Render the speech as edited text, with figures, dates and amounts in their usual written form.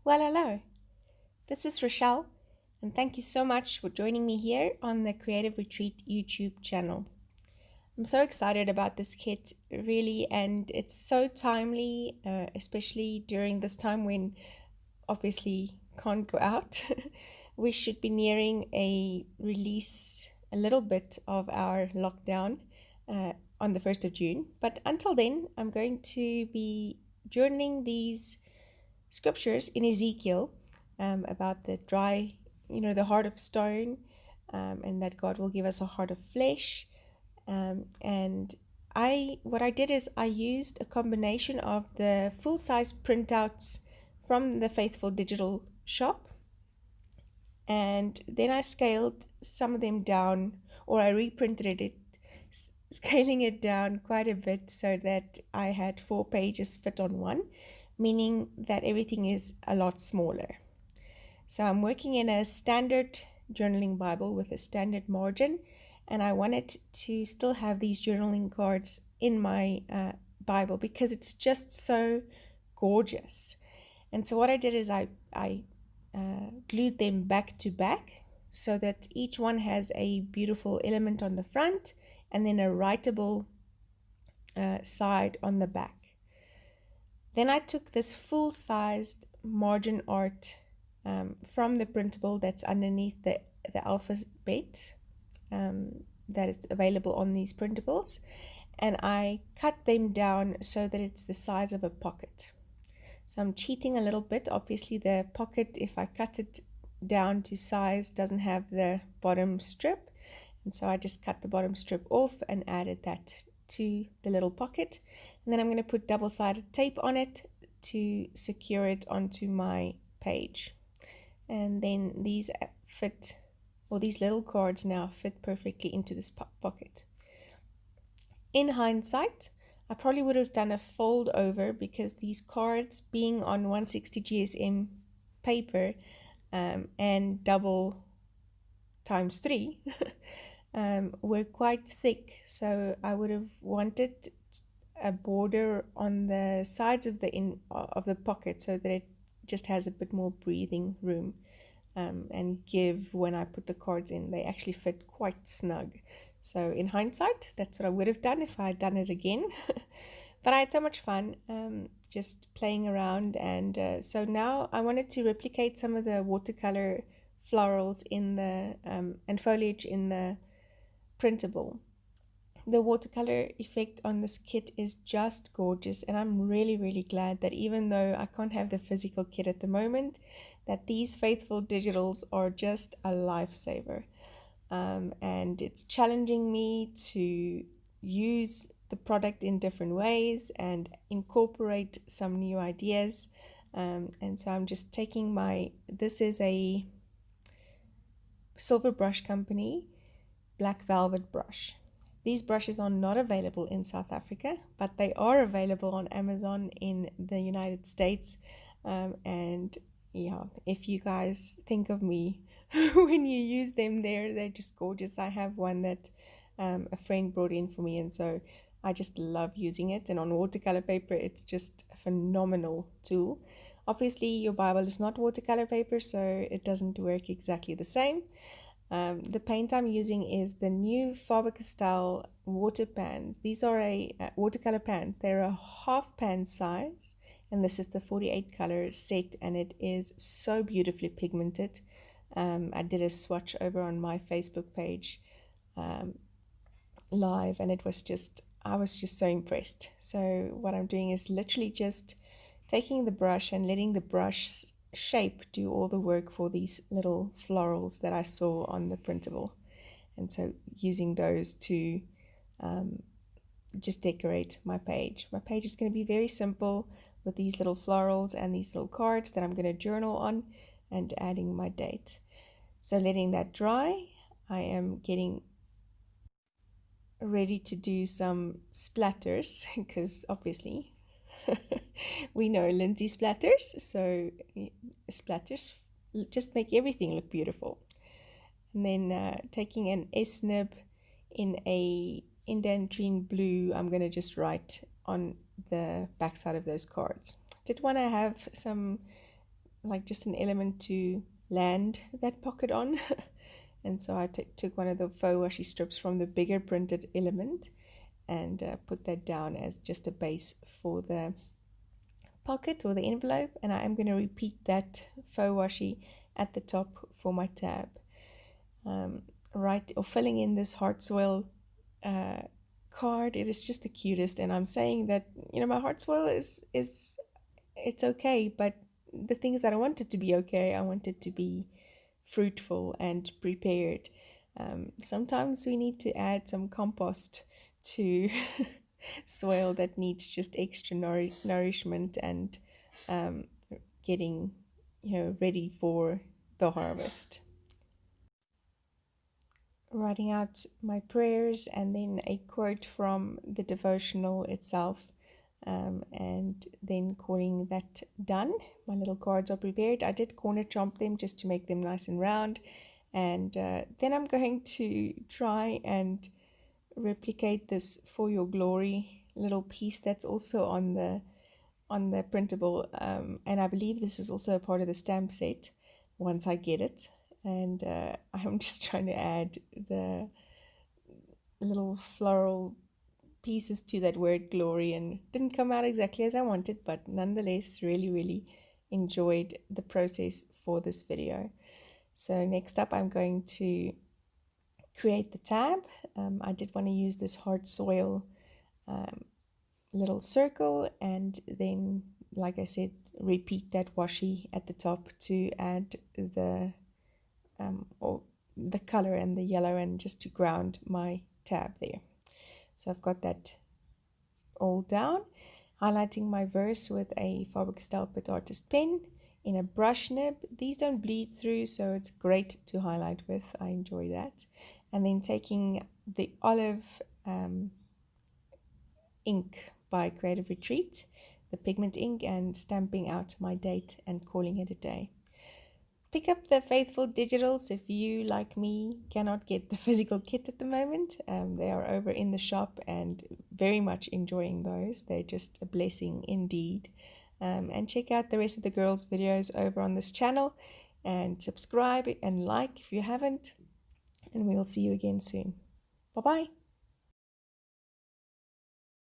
Well, hello. This is Rochelle, and thank you so much for joining me here on the Creative Retreat YouTube channel. I'm so excited about this kit, really, and it's so timely, especially during this time when obviously can't go out. We should be nearing a release a little bit of our lockdown on the 1st of June. But until then, I'm going to be journaling these scriptures in Ezekiel about the dry, the heart of stone, and that God will give us a heart of flesh. And what I did is I used a combination of the full-size printouts from the Faithful Digital shop, and then I scaled some of them down, or I reprinted it, scaling it down quite a bit so that I had 4 pages fit on one, meaning that everything is a lot smaller. So I'm working in a standard journaling Bible with a standard margin, and I wanted to still have these journaling cards in my Bible because it's just so gorgeous. And so what I did is I glued them back to back so that each one has a beautiful element on the front and then a writable side on the back. Then I took this full-sized margin art from the printable that's underneath the alphabet that is available on these printables, and I cut them down so that it's the size of a pocket. So I'm cheating a little bit. Obviously the pocket, if I cut it down to size, doesn't have the bottom strip, and so I just cut the bottom strip off and added that to the little pocket. And then I'm going to put double-sided tape on it to secure it onto my page. And then these fit, or these little cards now fit perfectly into this pocket. In hindsight, I probably would have done a fold over because these cards, being on 160 GSM paper and double times 3, were quite thick. So I would have wanted a border on the sides of the pocket so that it just has a bit more breathing room, and give, when I put the cards in, they actually fit quite snug. So in hindsight, that's what I would have done if I had done it again. But I had so much fun just playing around, and so now I wanted to replicate some of the watercolor florals in the and foliage in the printable. The watercolor effect on this kit is just gorgeous, and I'm really glad that even though I can't have the physical kit at the moment, that these Faithful Digitals are just a lifesaver. And it's challenging me to use the product in different ways and incorporate some new ideas. And so I'm just taking this is a Silver Brush Company Black Velvet brush. These brushes are not available in South Africa, but they are available on Amazon in the United States. And yeah, if you guys think of me when you use them there, they're just gorgeous. I have one that a friend brought in for me, and so I just love using it. And on watercolor paper, it's just a phenomenal tool. Obviously, your Bible is not watercolor paper, so it doesn't work exactly the same. The paint I'm using is the new Faber-Castell water pans. These are watercolor pans. They're a half pan size, and this is the 48 color set, and it is so beautifully pigmented. I did a swatch over on my Facebook page live, and I was just so impressed. So what I'm doing is literally just taking the brush and letting the brush shape do all the work for these little florals that I saw on the printable, and so using those to just decorate my page. My page is going to be very simple with these little florals and these little cards that I'm going to journal on, and adding my date. So letting that dry, I am getting ready to do some splatters because obviously we know Lindsay splatters, so splatters just make everything look beautiful. And then taking an S-nib in a Indanthrine blue, I'm going to just write on the backside of those cards. Did want to have some like just an element to land that pocket on. And so I took one of the faux washi strips from the bigger printed element and put that down as just a base for the pocket or the envelope, and I am going to repeat that faux washi at the top for my tab. Right, or filling in this heart soil card, it is just the cutest, and I'm saying that, you know, my heart soil is it's okay, but the things that I want it to be okay, I want it to be fruitful and prepared. Sometimes we need to add some compost to soil that needs just extra nourishment and getting, you know, ready for the harvest. Writing out my prayers and then a quote from the devotional itself, and then calling that done. My little cards are prepared. I did corner chomp them just to make them nice and round, and then I'm going to try and replicate this For Your Glory little piece that's also on the printable, and I believe this is also a part of the stamp set once I get it. And I'm just trying to add the little floral pieces to that word glory, and it didn't come out exactly as I wanted, but nonetheless really enjoyed the process for this video. So next up I'm going to create the tab. I did want to use this hard soil little circle, and then, like I said, repeat that washi at the top to add the or the color and the yellow, and just to ground my tab there. So I've got that all down, highlighting my verse with a Faber-Castell Pitt Artist pen in a brush nib. These don't bleed through, so it's great to highlight with. I enjoy that. And then taking the olive ink by Creative Retreat, the pigment ink, and stamping out my date and calling it a day. Pick up the Faithfilled Digitals if you, like me, cannot get the physical kit at the moment. They are over in the shop and very much enjoying those. They're just a blessing indeed. And check out the rest of the girls' videos over on this channel, and subscribe and like if you haven't. And we'll see you again soon. Bye-bye.